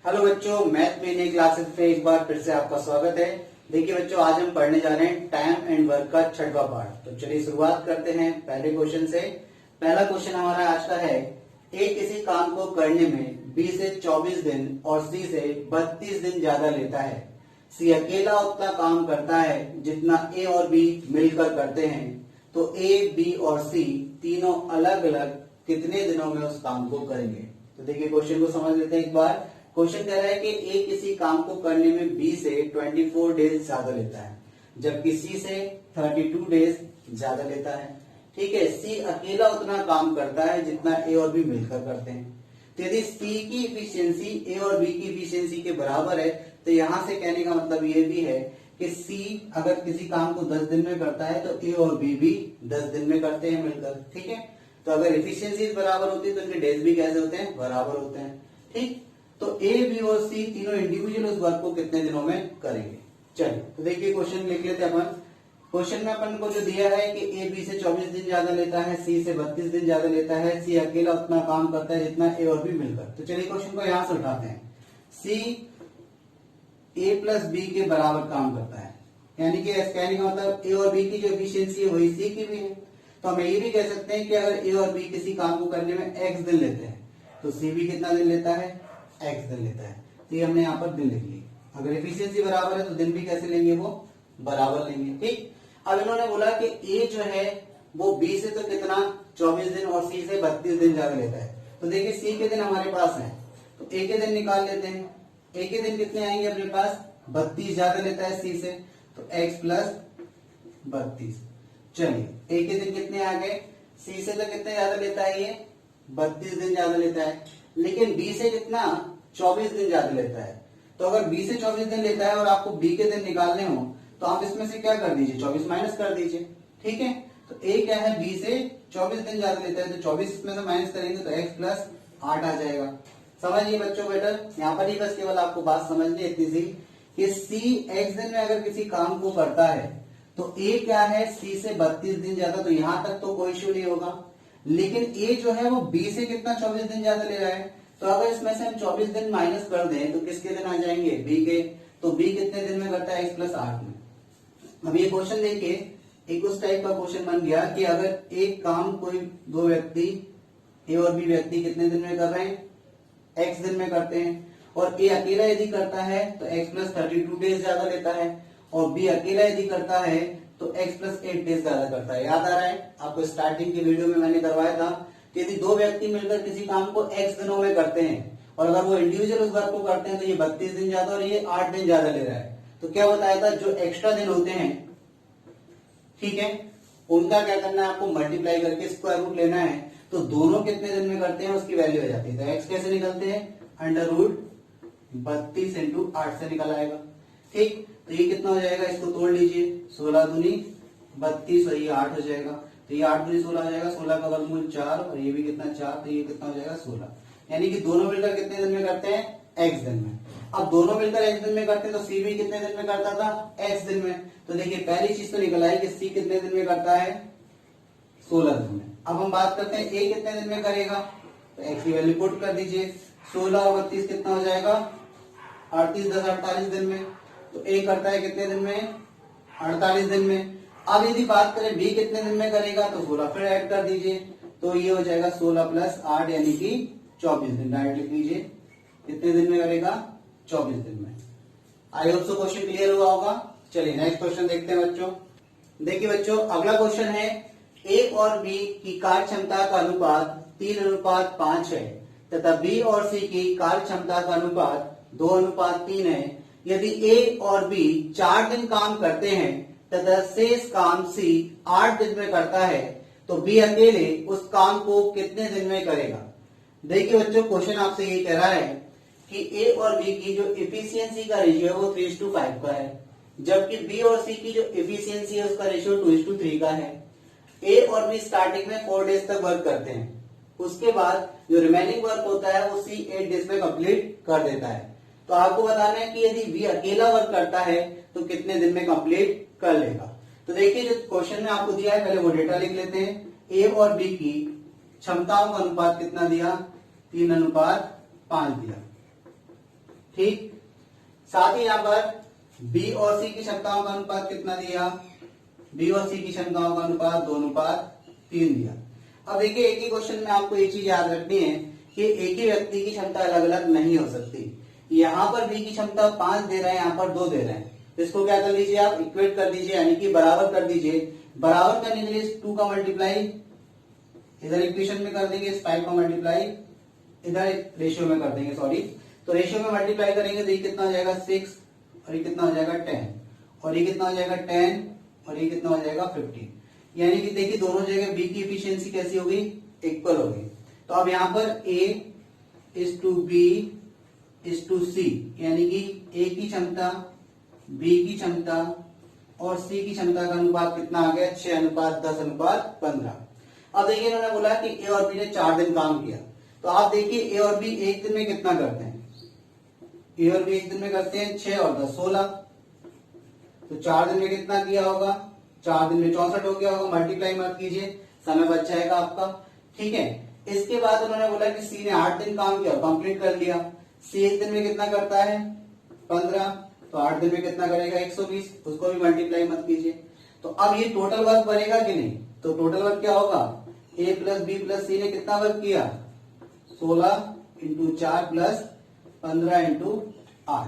Hello बच्चों, math में नई क्लासेस पे एक बार फिर से आपका स्वागत है। देखिए बच्चों, आज हम पढ़ने जा रहे हैं टाइम एंड वर्क का छठवां पार्ट। तो चलिए शुरुआत करते हैं पहले क्वेश्चन से। पहला क्वेश्चन हमारा आज का है, ए किसी काम को करने में बी से 24 दिन और सी से 32 दिन ज्यादा लेता है। सी अकेला उतना काम करता है जितना ए और बी मिलकर करते हैं। तो ए, बी और सी तीनों अलग अलग कितने दिनों में उस काम को करेंगे। तो देखिए क्वेश्चन को समझ लेते हैं एक बार। क्वेश्चन कह रहा है कि ए किसी काम को करने में बी से 24 डेज ज्यादा लेता है, जबकि सी से 32 डेज ज्यादा लेता है। ठीक है, सी अकेला उतना काम करता है जितना ए और बी मिलकर करते हैं। तो यदि सी की इफिशियंसी ए और बी की इफिशियंसी के बराबर है, तो यहां से कहने का मतलब ये भी है कि सी अगर किसी काम को 10 दिन में करता है तो ए और बी भी 10 दिन में करते हैं मिलकर। ठीक है, तो अगर इफिशियंसी बराबर होती है तो इनके डेज भी कैसे होते हैं, बराबर होते हैं। ठीक, तो ए, बी और सी तीनों इंडिविजुअल उस वर्क को कितने दिनों में करेंगे। चलिए तो देखिए क्वेश्चन लिख लेते हैं अपन। क्वेश्चन में अपन को जो दिया है कि ए बी से 24 दिन ज्यादा लेता है, सी से 32 दिन ज्यादा लेता है, सी अकेला उतना काम करता है जितना ए और बी मिलकर। तो चलिए क्वेश्चन को यहां से उठाते हैं। सी ए प्लस बी के बराबर काम करता है, यानी कि कहने का मतलब ए और बी की जो एफिशिएंसी है वही सी की भी है। तो हम ये भी कह सकते हैं कि अगर ए और बी किसी काम को करने में एक्स दिन लेते हैं तो सी भी कितना दिन लेता है, एक्स दिन लेता है। तो ये हमने यहाँ पर दिन लिख ली। अगर एफिशिएंसी बराबर है तो दिन भी कैसे लेंगे, वो बराबर लेंगे। ठीक, अब इन्होंने बोला कि ए जो है वो बी से तो कितना 24 दिन और सी से 32 दिन ज्यादा लेता है। तो देखिए सी के दिन हमारे पास है, तो ए के दिन निकाल लेते हैं। ए के दिन कितने आएंगे अपने पास, 32 ज्यादा लेता है सी से, तो x प्लस 32। चलिए ए के दिन कितने आ गए, सी से तो कितने ज्यादा लेता है ये, 32 दिन ज्यादा लेता है, लेकिन बी से कितना 24 दिन ज्यादा लेता है। तो अगर बी से 24 दिन लेता है और आपको बी के दिन निकालने हो तो आप इसमें से क्या कर दीजिए, 24 माइनस कर दीजिए। ठीक है, तो ए क्या है, बी से 24 दिन ज्यादा लेता है, तो 24 इसमें से माइनस करेंगे तो x प्लस 8 आ जाएगा। समझिए बच्चों बेटर, यहाँ पर ही बस केवल आपको बात समझनी है इतनी सी कि सी x दिन में अगर किसी काम को करता है तो ए क्या है, सी से 32 दिन ज्यादा, तो यहां तक तो कोई इश्यू नहीं होगा। लेकिन ए जो है वो बी से कितना 24 दिन ज्यादा ले रहा है, तो अगर इसमें से हम 24 दिन माइनस कर दें तो किसके दिन आ जाएंगे, बी के। तो बी कितने दिन में करता है, x प्लस 8 में। अब ये क्वेश्चन देखिए, एक उस टाइप का क्वेश्चन बन गया कि अगर एक काम कोई दो व्यक्ति ए और बी व्यक्ति कितने दिन में कर रहे हैं, x दिन में करते हैं, और ए अकेला यदि करता है तो x प्लस 32 डेज ज्यादा लेता है, और बी अकेला यदि करता है तो x प्लस 8 डेज ज्यादा करता है। याद आ रहा है आपको, स्टार्टिंग की वीडियो में मैंने करवाया था कि यदि दो व्यक्ति मिलकर किसी काम को x दिनों में करते हैं और अगर वो इंडिविजुअल उस वर्क को करते हैं तो ये 32 दिन ज्यादा और ये 8 दिन ज्यादा ले रहा है। तो क्या बताया था, जो एक्स्ट्रा दिन होते हैं, ठीक है, उनका क्या करना है, आपको मल्टीप्लाई करके स्क्वायर रूट लेना है। तो दोनों कितने दिन में करते हैं उसकी वैल्यू आ जाती है। तो x कैसे निकलते हैं, अंडर रूट 32 इंटू 8 से निकल आएगा। ठीक, तो ये कितना हो जाएगा, इसको तोड़ लीजिए, 16 दूनी 32 और ये 8 हो जाएगा। तो ये 8 दूनी 16 हो जाएगा, 16 का वर्गमूल 4 और ये भी कितना 4, तो ये कितना हो जाएगा 16। यानी कि दोनों मिलकर कितने दिन में करते हैं, x दिन में। अब दोनों मिलकर x दिन में करते हैं तो सी भी कितने दिन में करता था, x दिन में। तो देखिए पहली चीज तो निकल आई कि सी कितने दिन में करता है, 16 दिन में। अब हम बात करते हैं ए कितने दिन में करेगा, तो x की वैल्यू पुट कर दीजिए, 16 और 32 कितना हो जाएगा, 38 10 48 दिन में। तो ए करता है कितने दिन में, 48 दिन में। अब यदि बात करें बी कितने दिन में करेगा, तो 16 फिर ऐड कर दीजिए, तो ये हो जाएगा 16 प्लस 8 यानी कि 24 दिन। डायरेक्ट लिख लीजिए, कितने दिन में करेगा, 24 दिन में। I hope so question clear हुआ होगा। चलिए नेक्स्ट क्वेश्चन देखते हैं बच्चों। देखिए बच्चों, अगला क्वेश्चन है, ए और बी की कार्य क्षमता का अनुपात 3:5 है तथा बी और सी की कार्य क्षमता का अनुपात 2:3 है। यदि ए और बी 4 दिन काम करते हैं तथा शेष काम सी 8 दिन में करता है, तो बी अकेले उस काम को कितने दिन में करेगा। देखिए बच्चों, क्वेश्चन आपसे ये कह रहा है कि ए और बी की जो इफिशियंसी का रेशियो है वो 3:5 का है, जबकि बी और सी की जो इफिशियंसी है उसका रेशियो 2:3 का है। ए और बी स्टार्टिंग में 4 डेज तक वर्क करते हैं, उसके बाद जो रिमेनिंग वर्क होता है वो सी 8 डेज में कंप्लीट कर देता है। तो आपको बताना है कि यदि बी अकेला वर्क करता है तो कितने दिन में कंप्लीट कर लेगा। तो देखिए जो क्वेश्चन में आपको दिया है, पहले वो डेटा लिख लेते हैं। ए और बी की क्षमताओं का अनुपात कितना दिया, 3:5 दिया। ठीक। साथ ही यहाँ पर बी और सी की क्षमताओं का अनुपात कितना दिया, बी और सी की क्षमताओं का अनुपात 2:3 दिया। अब देखिए एक ही क्वेश्चन में आपको एक चीज याद रखनी है कि एक ही व्यक्ति की क्षमता अलग अलग नहीं हो सकती। यहाँ पर बी की क्षमता 5 दे रहे हैं, यहाँ पर 2 दे रहे हैं, इसको क्या कर लीजिए आप इक्वेट कर दीजिए, यानी कि बराबर कर दीजिए। बराबर करने के लिए इस 2 का मल्टीप्लाई इधर इक्वेशन में कर देंगे, इस 5 का मल्टीप्लाई इधर रेशियो में कर देंगे, सॉरी। तो रेशियो में मल्टीप्लाई करेंगे तो ये कितना हो जाएगा 6 और ये कितना हो जाएगा 10 और ये कितना हो जाएगा 10 और ये कितना हो जाएगा 15। यानी कि देखिए दोनों जगह बी की एफिशिएंसी कैसी होगी, इक्वल होगी। तो अब यहाँ पर A is to B is to C, यानी कि ए की क्षमता, बी की क्षमता और सी की क्षमता का अनुपात कितना आ गया, 6:10:15। अब देखिए इन्होंने बोला कि ए और बी ने 4 दिन काम किया, तो आप देखिए ए और बी एक दिन में कितना करते हैं, ए और बी एक दिन में करते हैं 6 और 10 16। तो 4 दिन में कितना किया होगा, 4 दिन में 64 हो गया होगा, मल्टीप्लाई मत कीजिए, समय बच जाएगा आपका। ठीक है, इसके बाद उन्होंने बोला कि सी ने 8 दिन काम किया, कंप्लीट कर लिया। सी एक दिन में कितना करता है 15, तो 8 दिन में कितना करेगा 120, उसको भी मल्टीप्लाई मत कीजिए। तो अब ये टोटल वर्क बनेगा कि नहीं, तो टोटल वर्क क्या होगा, ए प्लस बी प्लस सी ने कितना वर्क किया 16 इंटू 4 प्लस 15 इंटू 8।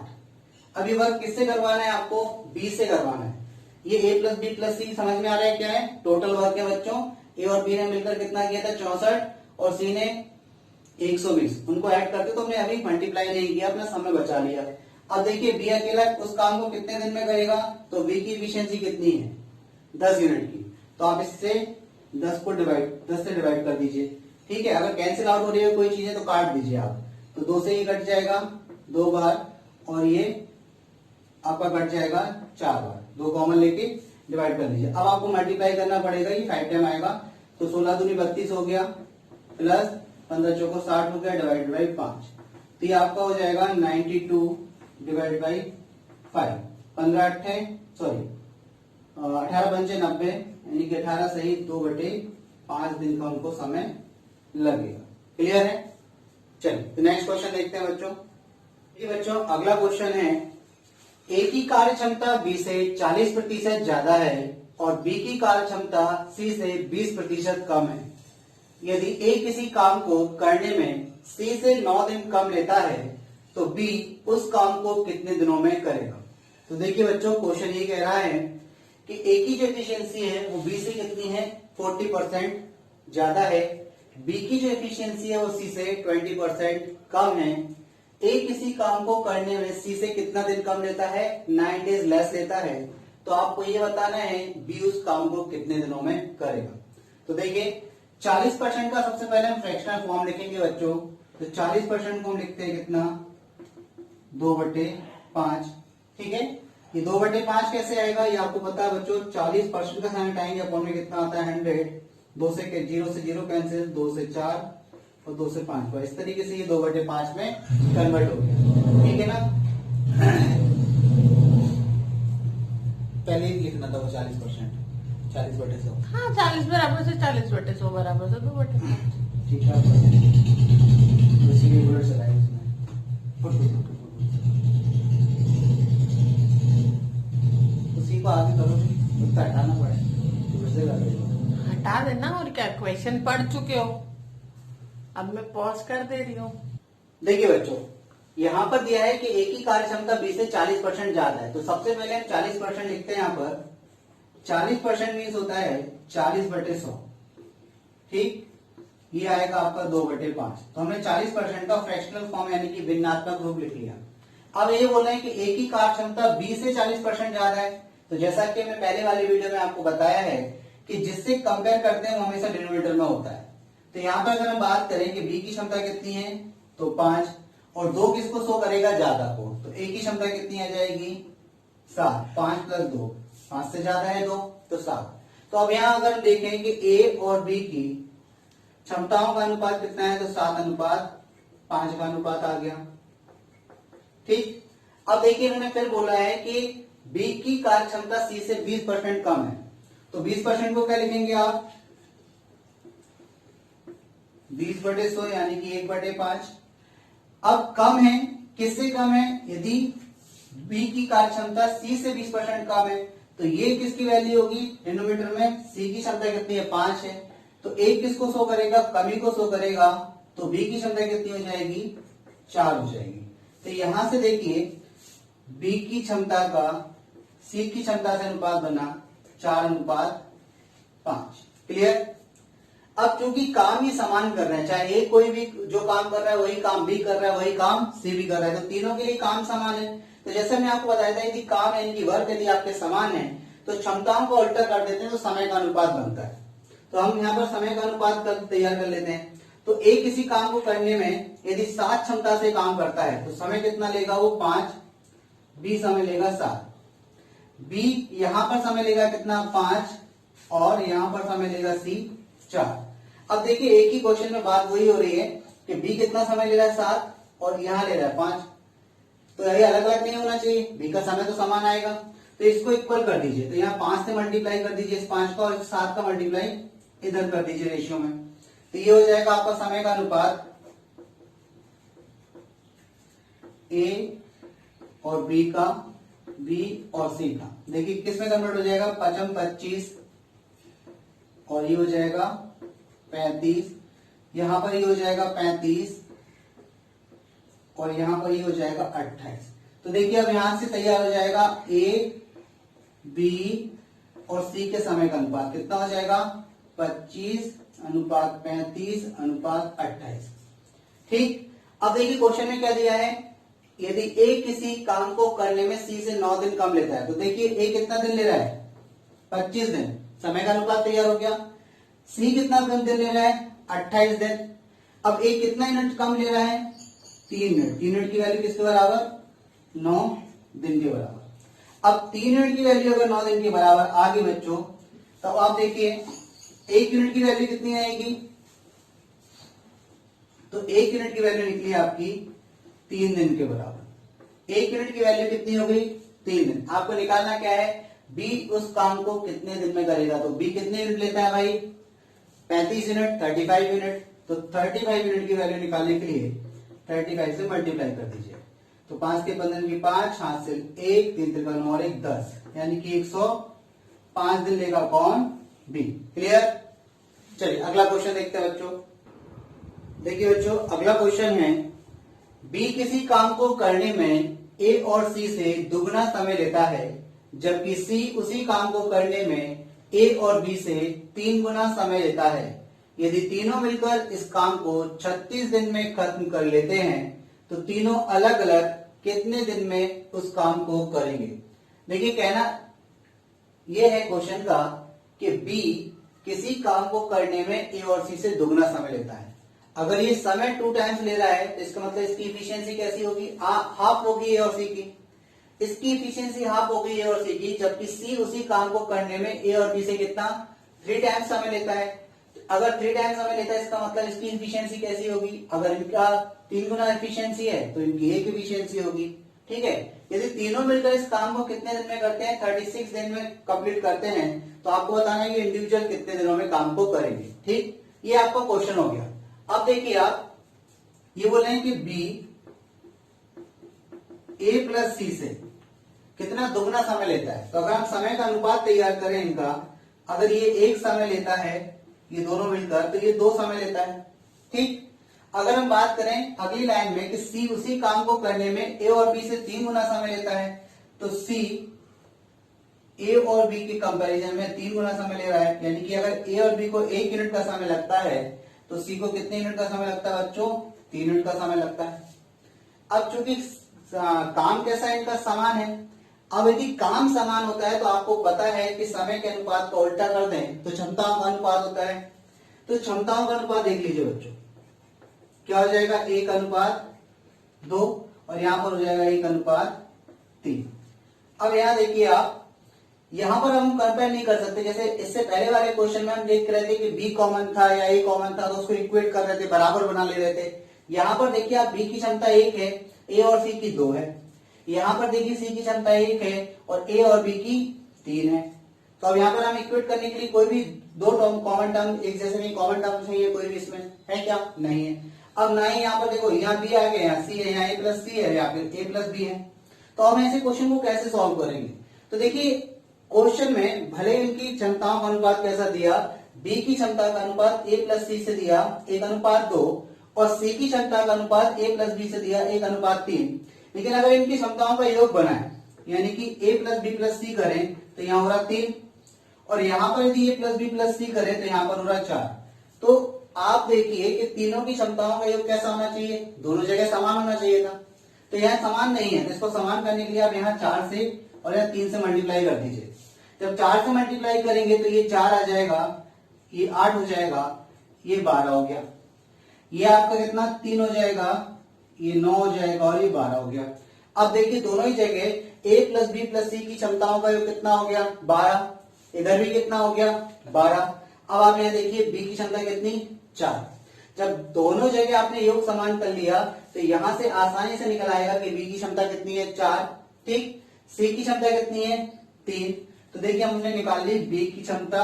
अब ये वर्क किससे करवाना है आपको, बी से करवाना है। ये ए प्लस बी प्लस सी समझ में आ रहा है क्या है, टोटल वर्क है बच्चों। ए और बी ने मिलकर कितना किया था 64 और सी ने 120, उनको ऐड करते तो हमने अभी मल्टीप्लाई नहीं किया, अपना समय बचा लिया। अब देखिए बी अकेला उस काम को कितने दिन में करेगा, तो बी की एफिशिएंसी कितनी है 10 यूनिट की, तो आप इससे 10 से डिवाइड कर दीजिए। ठीक है, अगर कैंसिल आउट हो रही है कोई चीजें तो काट दीजिए आप, तो 2 से ही कट जाएगा 2 बार और ये आपका कट जाएगा 4 बार, 2 कॉमन लेके डिवाइड कर दीजिए। अब आपको मल्टीप्लाई करना पड़ेगा, ये 5 टाइम आएगा, तो 16 दूनी 32 हो गया प्लस 15 चौको 60 हो गया डिवाइड बाई 5, तो ये आपका हो जाएगा 92 डिवाइड बाई 5। 18 पंचे 90, यानी कि 18 सही 2/5 दिन का उनको समय लगेगा। क्लियर है, चलिए तो नेक्स्ट क्वेश्चन देखते हैं बच्चों। ये बच्चों अगला क्वेश्चन है, ए की कार्य क्षमता बी से 40% ज्यादा है और बी की कार्य क्षमता सी से 20% कम है। यदि ए किसी काम को करने में सी से 9 दिन कम लेता है तो बी उस काम को कितने दिनों में करेगा। तो देखिए बच्चों क्वेश्चन ये कह रहा है कि ए की जो एफिशिएंसी है वो बी से कितनी है 40% ज्यादा है, बी की जो एफिशिएंसी है वो सी से 20% कम है। ए किसी काम को करने में सी से कितना दिन कम लेता है 9 डेज लेस लेता है, तो आपको ये बताना है बी उस काम को कितने दिनों में करेगा। तो देखिए 40% का सबसे पहले हम फ्रैक्शनल फॉर्म लिखेंगे बच्चों, तो 40% को हम लिखते हैं कितना 2/5। ठीक है, ये 2/5 कैसे आएगा ये आपको पता है बच्चों, 40% का साइन हटाएंगे अपॉन में कितना आता है 100, 0 से 0 कैंसिल, 2 से 4 और 2 से 5 पर, इस तरीके से ये 2/5 में कन्वर्ट हो गया। ठीक है ना, पहले ही लिखना था वो 40%, 40/100। हाँ 40 बराबर से 40/100 बराबर से 2/5। ठीक है, उसी के उलट चला है उसमें, उसी को आगे करो, उसका हटाना पड़े तो वैसे लगेगा। हटा देना, और क्या क्वेश्चन पढ़ चुके हो, अब मैं पॉज कर दे रही हूँ। देखिए बच्चों यहाँ पर दिया है कि ए की कार्य क्षमता बी से 40% ज्यादा है, तो सबसे पहले हम 40% लिखते हैं। यहाँ पर 40% मीन्स होता है 40/100। ठीक, ये आएगा आपका 2/5, तो हमने 40% का फ्रैक्शनल फॉर्म यानी कि भिन्नात्मक रूप लिख लिया। अब ये बोल रहे हैं कि ए की कार्य क्षमता बी से 40% ज्यादा है, तो जैसा कि मैं पहले वाली वीडियो में आपको बताया है कि जिससे कंपेयर करते हैं वो हमेशा डिनोमिनेटर में होता है। तो यहाँ पर अगर हम बात करें कि बी की क्षमता कितनी है तो 5, और 2 किसको शो करेगा ज्यादा को, तो ए की क्षमता कितनी आ जाएगी 7, 5 + 2, 5 से ज्यादा है 2 तो 7। तो अब यहाँ अगर हम देखें कि ए और बी की क्षमताओं का अनुपात कितना है तो 7:5 का अनुपात आ गया। ठीक, अब देखिए इन्होंने फिर बोला है कि बी की कार्य क्षमता सी से 20% कम है, तो 20% को क्या लिखेंगे आप 20/100 यानी कि 1/5। अब कम है किससे कम है? यदि बी की कार्यक्षमता सी से 20% कम है तो ये किसकी वैल्यू होगी? डिनोमिनेटर में सी की क्षमता कितनी है? 5 है, तो एक किसको शो करेगा? कमी को शो करेगा, तो बी की क्षमता कितनी हो जाएगी? 4 हो जाएगी। तो यहां से देखिए बी की क्षमता का सी की क्षमता से अनुपात बना 4:5। क्लियर? अब चूंकि काम ही समान कर रहे हैं, चाहे एक कोई भी जो काम कर रहा है वही काम बी कर रहा है, वही काम सी भी कर रहा है, तो तीनों के लिए काम समान है। तो जैसे मैं आपको बताया था यदि काम यानी कि वर्क यदि आपके समान है तो क्षमताओं को अल्टर कर देते हैं तो समय का अनुपात बनता है। तो हम यहाँ पर समय का अनुपात तैयार कर लेते हैं। तो ए किसी काम को करने में यदि 7 क्षमता से काम करता है तो समय कितना लेगा? वो 5, बी समय लेगा 7, बी यहां पर समय लेगा कितना? 5, और यहां पर समय लेगा सी 4। अब देखिए एक ही क्वेश्चन में बात वही हो रही है कि बी कितना समय ले रहा है? 7, और यहां ले रहा है 5, तो ये अलग अलग नहीं होना चाहिए, बी का समय तो समान आएगा, तो इसको इक्वल कर दीजिए। तो यहाँ 5 से मल्टीप्लाई कर दीजिए इस 5 का, और 7 का मल्टीप्लाई इधर कर दीजिए रेशियो में, तो ये हो जाएगा आपका समय का अनुपात ए और बी का, बी और सी का। देखिए किस में कन्वर्ट हो जाएगा? 5 25, और ये हो जाएगा 35, यहां पर ये हो जाएगा 35, और यहां पर ये हो जाएगा 28। तो देखिए अब यहां से तैयार हो जाएगा ए, बी और सी के समय का अनुपात कितना हो जाएगा? 25:35:28। ठीक, अब देखिए क्वेश्चन में क्या दिया है, यदि ए किसी काम को करने में सी से 9 दिन कम लेता है, तो देखिए ए कितना दिन ले रहा है? 25 दिन, समय का अनुपात तैयार हो गया। सी कितना दिन ले रहा है? 28 दिन। अब ए कितना यूनिट कम ले रहा है? 3 यूनिट। 3 यूनिट की वैल्यू किसके बराबर? 9 दिन के बराबर। अब 3 यूनिट की वैल्यू अगर 9 दिन के बराबर आ गई बच्चों, तो आप देखिए 1 यूनिट की वैल्यू कितनी आएगी? तो 1 यूनिट की वैल्यू निकली आपकी 3 दिन के बराबर। 1 यूनिट की वैल्यू कितनी हो गई? 3 दिन। आपको निकालना क्या है? बी उस काम को कितने दिन में करेगा, तो बी कितने यूनिट लेता है भाई? 35 यूनिट, 35 यूनिट। तो 35 यूनिट की वैल्यू निकालने के लिए 35 से मल्टीप्लाई कर दीजिए, तो 5 के 15 की 5, हाथ से 1, 3 3 9 और 1 10, यानी कि 105 दिन लेगा कौन? बी। क्लियर? चलिए अगला क्वेश्चन देखते हैं बच्चों। देखिए बच्चों अगला क्वेश्चन है, बी किसी काम को करने में ए और सी से दुगना समय लेता है, जबकि सी उसी काम को करने में ए और बी से 3 गुना समय लेता है। यदि तीनों मिलकर इस काम को 36 दिन में खत्म कर लेते हैं तो तीनों अलग अलग कितने दिन में उस काम को करेंगे? देखिए कहना यह है क्वेश्चन का कि बी किसी काम को करने में ए और सी से दुगना समय लेता है। अगर ये समय 2 टाइम्स ले रहा है तो इसका मतलब इसकी इफिशियंसी कैसी होगी? हाफ होगी ए और सी की। इसकी इफिशियंसी हाफ हो गई ए और सी की, जबकि सी उसी काम को करने में ए और बी से कितना? 3 टाइम्स समय लेता है। अगर 3 टाइम्स समय लेता है इसका मतलब इसकी इफिशियंसी कैसी होगी? अगर इनका 3 गुना इफिशियंसी है तो इनकी 1 इफिशियंसी होगी। ठीक है, यदि तीनों मिलकर इस काम को कितने दिन में करते हैं? 36 दिन में कंप्लीट करते हैं, तो आपको बताना है कि इंडिविजुअल कितने दिनों में काम को करेंगे। ठीक, ये आपका क्वेश्चन हो गया। अब देखिए आप ये बोल रहे हैं कि बी ए प्लस सी से कितना दुगना समय लेता है। तो अगर हम समय का अनुपात तैयार करें इनका, अगर ये 1 समय लेता है ये दोनों मिलकर, तो ये 2 समय लेता है। ठीक, अगर हम बात करें अगली लाइन में कि सी उसी काम को करने में ए और बी से 3 गुना समय लेता है, तो सी ए और बी के कंपैरिजन में 3 गुना समय ले रहा है। यानी कि अगर ए और बी को 1 यूनिट का समय लगता है तो सी को कितने यूनिट का समय लगता है बच्चों? 3 यूनिट का समय लगता है। अब चूंकि काम कैसा है? इनका समान है। अब यदि काम समान होता है तो आपको पता है कि समय के अनुपात को उल्टा कर दें तो क्षमताओं का अनुपात होता है। तो क्षमताओं का अनुपात देख लीजिए बच्चों, क्या हो जाएगा? 1:2, और यहां पर हो जाएगा 1:3। अब यहां देखिए आप, यहां पर हम कंपेयर नहीं कर सकते। जैसे इससे पहले वाले क्वेश्चन में हम देख रहे थे कि बी कॉमन था या ए कॉमन था, तो उसको इक्वेट कर रहे थे, बराबर बना ले रहे थे। यहां पर देखिए आप, बी की क्षमता 1 है, ए और सी की 2 है। यहां पर देखिए सी की क्षमता 1 है और ए और बी की 3 है। तो अब यहाँ पर हम इक्वेट करने के लिए कोई भी 2 टर्म कॉमन टर्म एक जैसे नहीं, कॉमन टर्म चाहिए कोई भी इसमें है क्या? नहीं है। अब ना ही यहाँ पर देखो, यहाँ बी आ गया, यहाँ सी है, यहाँ ए प्लस सी है, या फिर ए प्लस बी है। तो हम ऐसे क्वेश्चन को कैसे सॉल्व करेंगे? तो देखिए क्वेश्चन में भले इनकी क्षमताओं का अनुपात कैसा दिया, बी की क्षमता का अनुपात ए प्लस सी से दिया 1:2 और सी की क्षमता का अनुपात ए प्लस बी से दिया 1:3, लेकिन अगर इनकी क्षमताओं का योग बनाए यानी कि ए प्लस बी प्लस सी करें तो यहाँ हो रहा 3 और यहाँ पर यदि ए प्लस बी प्लस सी करें तो यहाँ पर हो रहा 4। तो आप देखिए कि तीनों की क्षमताओं का योग कैसा होना चाहिए, दोनों जगह समान होना चाहिए था। तो यहाँ समान नहीं है, तो इसको समान करने के लिए आप यहाँ 4 से और यहाँ 3 से मल्टीप्लाई कर दीजिए। जब 4 से मल्टीप्लाई करेंगे तो ये 4 आ जाएगा, ये 8 हो जाएगा, ये 12 हो गया, ये आपका कितना 3 हो जाएगा, ये 9 हो जाएगा और ये 12 हो गया। अब देखिए दोनों ही जगह ए प्लस बी प्लस सी की क्षमताओं का योग कितना हो गया 12, इधर भी कितना हो गया 12। अब आप यहाँ देखिए बी की क्षमता कितनी 4। जब दोनों जगह आपने योग समान कर लिया तो यहां से आसानी से निकल आएगा कि बी की क्षमता कितनी है 4, ठीक। सी की क्षमता कितनी है 3। तो देखिए हमने निकाल ली बी की क्षमता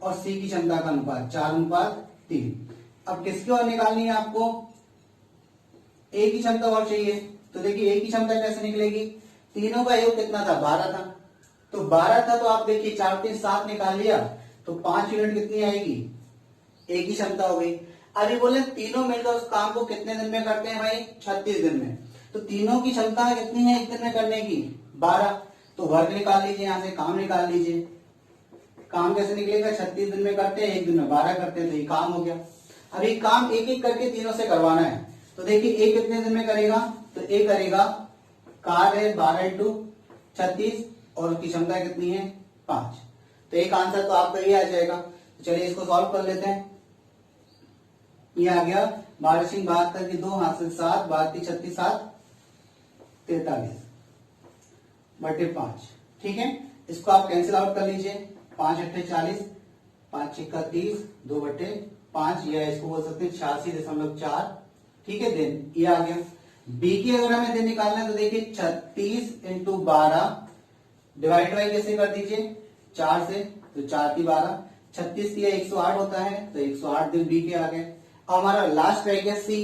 और सी की क्षमता का अनुपात 4:3। अब किसकी और निकालनी है आपको, ए की क्षमता और चाहिए। तो देखिए ए की क्षमता कैसे निकलेगी, तीनों का योग कितना था 12 था, तो 12 था तो आप देखिए 4 3 7 निकाल लिया तो 5 यूनिट कितनी आएगी, ए की क्षमता हो गई। अभी बोले तीनों मिलकर उस काम को कितने दिन में करते हैं भाई 36 दिन में। तो तीनों की क्षमता कितनी है एक दिन में करने की 12। तो वर्ग निकाल लीजिए, यहाँ से काम निकाल लीजिए। काम कैसे निकलेगा, 36 दिन में करते हैं, एक दिन में 12 करते हैं, तो ये काम हो गया। अभी काम एक एक करके तीनों से करवाना है। तो देखिए ए कितने दिन में करेगा, तो ए करेगा कार्य है 12 × 36 और उसकी क्षमता कितनी है 5। तो एक आंसर तो आपका ये आ जाएगा। तो चलिए इसको सॉल्व कर लेते हैं। ये आ गया 12×72 की 2 हाथ से 7, 12 36 7 43 बटे 5, ठीक है। इसको आप कैंसिल आउट कर लीजिए, 5 8 40, 5 6 30, 2/5, या इसको बोल सकते हैं 86.4, ठीक है। दिन ये आ गया। बी की अगर हमें दिन निकालना है तो देखिए 36 × 12 डिवाइड बाई कैसे कर दीजिए 4 से, तो 4 की 12, 36 की 108 होता है, तो 108 दिन बी के आ गए। अब हमारा लास्ट रह गया सी।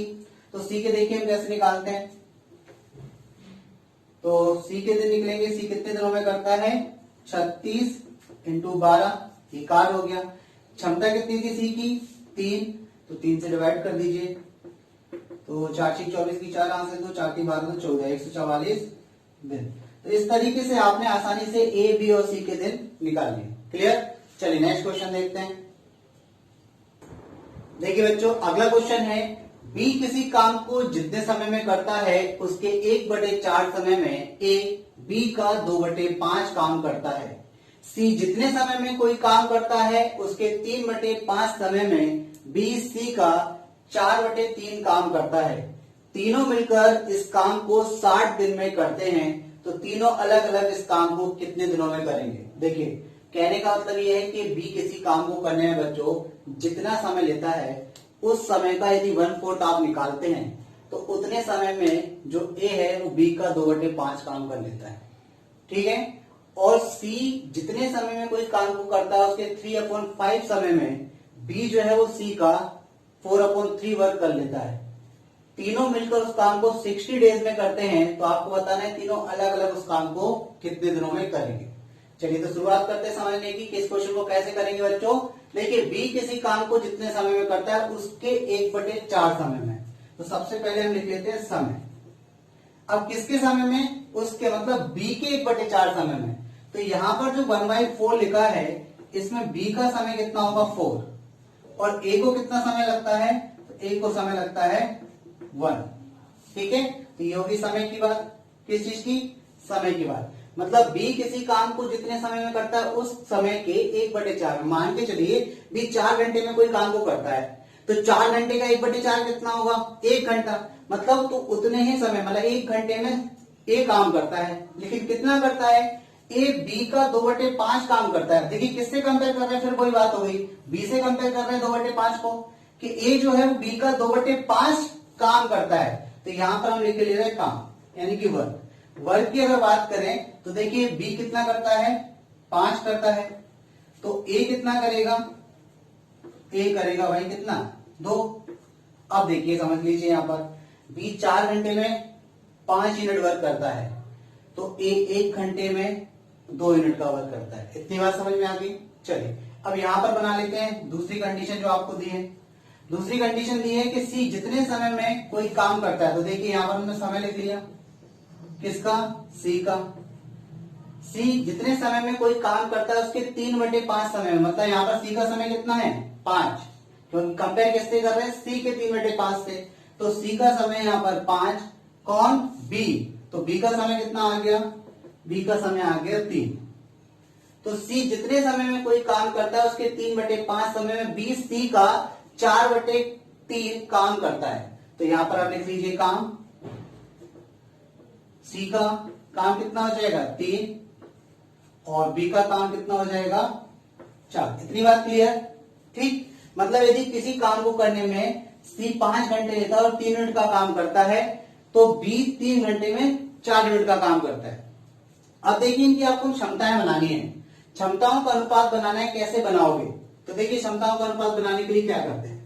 तो सी के देखिए हम कैसे निकालते हैं, तो सी के दिन निकलेंगे। सी कितने दिनों में करता है 36 × 12, ये कार हो गया। क्षमता कितनी थी सी की 3, तो 3 से डिवाइड कर दीजिए, तो 4 6 24 की 4 आंसर, तो 4 की 12 तो 14, 144 दिन। तो इस तरीके से आपने आसानी से ए बी और सी के दिन निकाल लिए। क्लियर। चलिए नेक्स्ट क्वेश्चन देखते हैं। देखिए बच्चों अगला क्वेश्चन है, बी किसी काम को जितने समय में करता है उसके 1/4 समय में ए बी का 2/5 काम करता है। सी जितने समय में कोई काम करता है उसके 3/5 समय में बी सी का 4/3 काम करता है। तीनों मिलकर इस काम को 60 दिन में करते हैं, तो तीनों अलग अलग इस काम को कितने दिनों में करेंगे। देखिए कहने का मतलब यह है कि बी किसी काम को करने में बच्चों जितना समय लेता है उस समय का यदि 1/4 आप निकालते हैं तो उतने समय में जो ए है वो बी का 2/5 काम कर लेता है, ठीक है। और सी जितने समय में कोई काम को करता है उसके 3/5 समय में बी जो है वो सी का 4/3 वर्क कर लेता है। तीनों मिलकर उस काम को 60 डेज में करते हैं, तो आपको बताना है तीनों अलग अलग उस काम को कितने दिनों में करेंगे। चलिए तो शुरुआत करते हैं समझने की कि इस क्वेश्चन को कैसे करेंगे बच्चों। देखिए बी किसी काम को जितने समय में करता है उसके 1/4 समय में, तो सबसे पहले हम लिख लेते हैं समय। अब किसके समय में, उसके मतलब बी के 1/4 समय में। तो यहां पर जो 1/4 लिखा है इसमें बी का समय कितना होगा 4, और ए को कितना समय लगता है, तो ए को समय लगता है 1, ठीक है। तो ये होगी समय की बात, किस चीज की, समय की बात। मतलब बी किसी काम को जितने समय में करता है उस समय के 1/4। मान के चलिए बी 4 घंटे में कोई काम को करता है, तो 4 घंटे का 1/4 कितना होगा 1 घंटा। मतलब तो उतने ही समय मतलब 1 घंटे में ए काम करता है, लेकिन कितना करता है, ए बी का 2/5 काम करता है। देखिए किससे कंपेयर कर रहे हैं, फिर वही बात हो गई, बी से कंपेयर कर रहे हैं 2/5 को, कि ए जो है बी का 2/5 काम करता है। तो यहां पर हम लिख ले रहे हैं काम, यानी कि वर्क। वर्क की अगर बात करें तो देखिए बी कितना करता है 5 करता है, तो ए कितना करेगा, ए करेगा भाई कितना 2, अब देखिए समझ लीजिए यहाँ पर बी 4 घंटे में 5 यूनिट वर्क करता है, तो ए 1 घंटे में 2 यूनिट का वर्क करता है। इतनी बात समझ में आ गई। चलिए अब यहां पर बना लेते हैं दूसरी कंडीशन जो आपको दी है। दूसरी कंडीशन दी है कि सी जितने समय में कोई काम करता है, तो देखिए यहां पर हमने समय लिख लिया किसका, सी का। सी जितने समय में कोई काम करता है उसके 3/5 समय में, मतलब यहाँ पर सी का समय कितना है 5, क्योंकि कंपेयर किससे कर रहे हैं, सी के 3/5 से, तो सी का समय यहाँ पर 5, कौन, बी, तो बी का समय कितना आ गया, बी का समय आ गया 3। तो सी जितने समय में कोई काम करता है उसके 3/5 समय में बी सी का 4/3 काम करता है। तो यहां पर आप लिख लीजिए काम, सी का काम कितना हो जाएगा 3 और बी का काम कितना हो जाएगा 4। इतनी बात क्लियर, ठीक। मतलब यदि किसी काम को करने में सी 5 घंटे लेता है और 3 यूनिट का काम करता है, तो बी 3 घंटे में 4 यूनिट का काम करता है। अब देखिए इनकी आपको क्षमताएं बनानी है, क्षमताओं का अनुपात बनाना है, कैसे बनाओगे, तो देखिए क्षमताओं का अनुपात बनाने के लिए क्या करते हैं।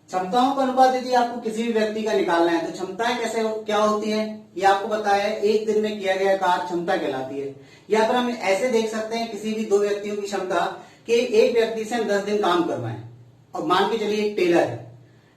क्षमताओं का अनुपात यदि आपको किसी भी व्यक्ति का निकालना है तो क्षमताएं कैसे क्या होती है, ये आपको बताया है, एक दिन में किया गया कार्य क्षमता कहलाती है। या फिर हम ऐसे देख सकते हैं किसी भी 2 व्यक्तियों की क्षमता कि एक व्यक्ति से हम 10 दिन काम करवाएं, और मान के चलिए एक टेलर है,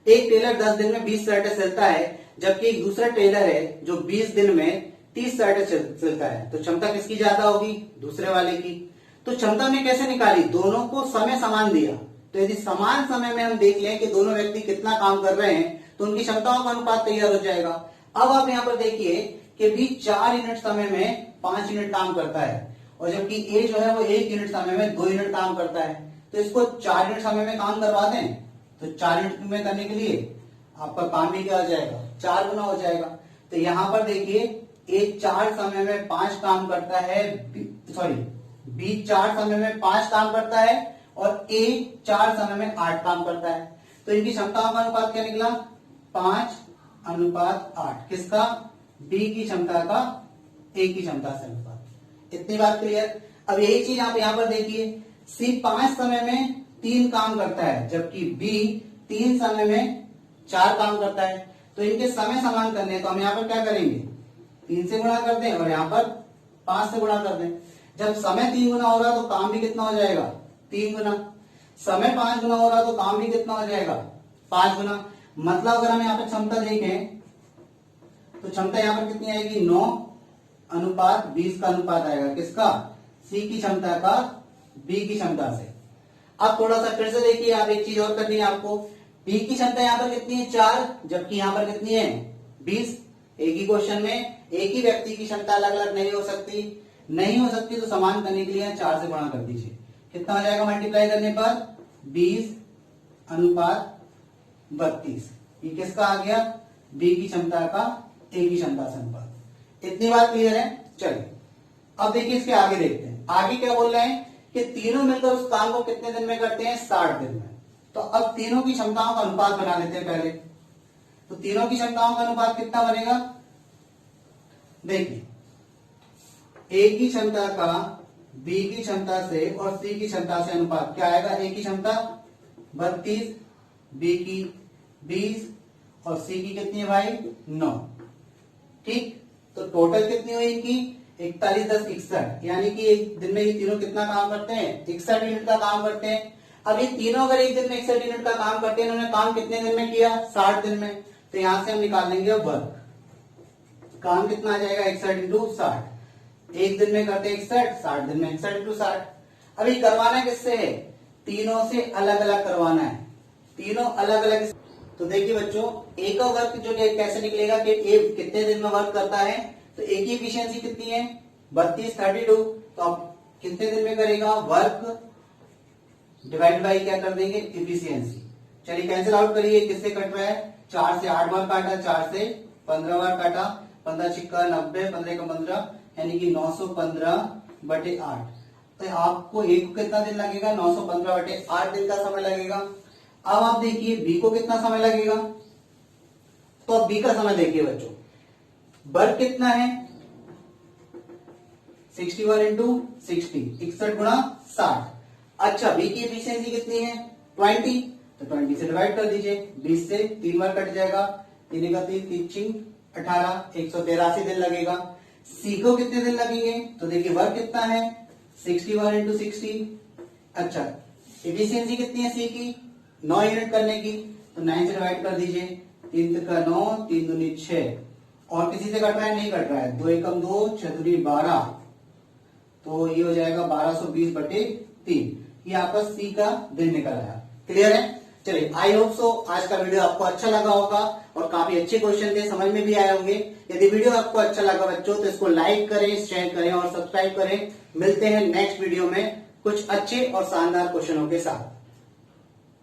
एक टेलर 10 दिन में 20 शर्टें सिलता है, जबकि एक दूसरा टेलर है जो 20 दिन में 30 शर्टें सिलता है, तो क्षमता किसकी ज्यादा होगी, दूसरे वाले की। तो क्षमता ने कैसे निकाली, दोनों को समय समान दिया, तो यदि समान समय में हम देख लें कि दोनों व्यक्ति कितना काम कर रहे हैं तो उनकी क्षमताओं का अनुपात तैयार हो जाएगा। अब आप यहाँ पर देखिए कि बी 4 यूनिट समय में 5 यूनिट काम करता है, और जबकि ए जो है वो 1 यूनिट समय में 2 यूनिट काम करता है, तो इसको 4 यूनिट समय में काम करवा दें, तो 4 यूनिट में करने के लिए आपका काम भी क्या हो जाएगा, 4 गुना हो जाएगा। तो यहां पर देखिए ए 4 समय में 5 काम करता है, बी 4 समय में 5 काम करता है और ए 4 समय में 8 काम करता है। तो इनकी क्षमताओं का अनुपात क्या निकला, 5:8। किसका, बी की क्षमता का ए की क्षमता से अनुपात। इतनी बात क्लियर। अब यही चीज आप यहां पर देखिए, सी 5 समय में 3 काम करता है, जबकि बी 3 समय में 4 काम करता है। तो इनके समय समान करने तो हम यहाँ पर क्या करेंगे, 3 से गुणा कर दें और यहाँ पर 5 से गुणा कर दें। जब समय 3 गुना हो रहा तो काम भी कितना हो जाएगा, 3 गुना। समय 5 गुना हो रहा तो काम भी कितना हो जाएगा, 5 गुना। मतलब अगर हम यहाँ पर क्षमता देखें तो क्षमता यहाँ पर कितनी आएगी, 9:20 का अनुपात आएगा, किसका, सी की क्षमता का बी की क्षमता से। अब थोड़ा सा फिर से देखिए, आप एक चीज और करनी है आपको, बी की क्षमता यहाँ पर कितनी है 4, जबकि यहाँ पर कितनी है 20। एक ही क्वेश्चन में एक ही व्यक्ति की क्षमता अलग अलग नहीं हो सकती, तो समान करने के लिए 4 से गुणा कर दीजिए। कितना हो जाएगा मल्टीप्लाई करने पर, 20:32। ये किसका आ गया, बी की क्षमता का ए की क्षमता से अनुपात। इतनी बात क्लियर है। चलिए अब देखिए इसके आगे देखते हैं, आगे क्या बोल रहे हैं कि तीनों मिलकर उस काम को कितने दिन में करते हैं, 60 दिन में। तो अब तीनों की क्षमताओं का अनुपात बना लेते हैं पहले। तो तीनों की क्षमताओं का अनुपात कितना बनेगा, देखिए ए की क्षमता का बी की क्षमता से और सी की क्षमता से अनुपात क्या आएगा, ए की क्षमता 32, बी की 20 और सी की कितनी है भाई 9। ठीक, तो टोटल कितनी हुई इनकी 41, 10, 61, यानी कि एक दिन में ये तीनों कितना काम करते हैं, 61 यूनिट का काम करते हैं। अब ये तीनों अगर एक दिन में 61 यूनिट का काम करते हैं, इन्होंने काम कितने दिन में किया, 60 दिन में। तो यहां से हम निकाल लेंगे वर्क, काम कितना आ जाएगा 61 × 60। एक दिन में करते 61, 60 दिन में 61 × 60। अभी करवाना किससे है, तीनों से अलग अलग करवाना है, तीनों अलग अलग। तो देखिए बच्चों, ए का वर्क जो कैसे निकलेगा कि ए कितने दिन में वर्क करता है, तो ए की एफिशिएंसी कितनी है 32, 32। तो अब कितने दिन में करेगा, वर्क डिवाइड बाई क्या कर देंगे, एफिशिएंसी। चलिए कैंसिल आउट करिए, किससे कट रहा है, 4 से 8 बार काटा, 4 से 15 बार काटा, 15 छिक्का 90, 15 का 15, यानी कि 915/8। तो आपको ए को कितना दिन लगेगा, 915/8 दिन का समय लगेगा। अब आप देखिए बी को कितना समय लगेगा, तो अब बी का समय देखिए बच्चों, वर्क कितना है 61 × 60, 61 × 60। अच्छा, बी की एफिशिएंसी कितनी है 20, तो 20 से डिवाइड कर दीजिए, 20 से 3 बार कट जाएगा, 3 का 3, 3 18, 183 दिन लगेगा। सी को कितने दिन लगेंगे? तो देखिए वर्क कितना है, 61 इंटू 60। अच्छा, एफिशिएंसी कितनी है सी की? 9 यूनिट करने की, तो 9 से डिवाइड कर दीजिए, 3 का 9, 3 दूनी 6। और किसी से कट रहा है? नहीं कट रहा है, 2 एकम 2, 6 दूनी 12, तो ये हो जाएगा 1220/3। ये आपका सी का दिन निकल आया। क्लियर है? चलिए, आई होप सो आज का वीडियो आपको अच्छा लगा होगा और काफी अच्छे क्वेश्चन थे, समझ में भी आए होंगे। यदि वीडियो आपको अच्छा लगा बच्चों तो इसको लाइक करें, शेयर करें और सब्सक्राइब करें। मिलते हैं नेक्स्ट वीडियो में कुछ अच्छे और शानदार क्वेश्चनों के साथ।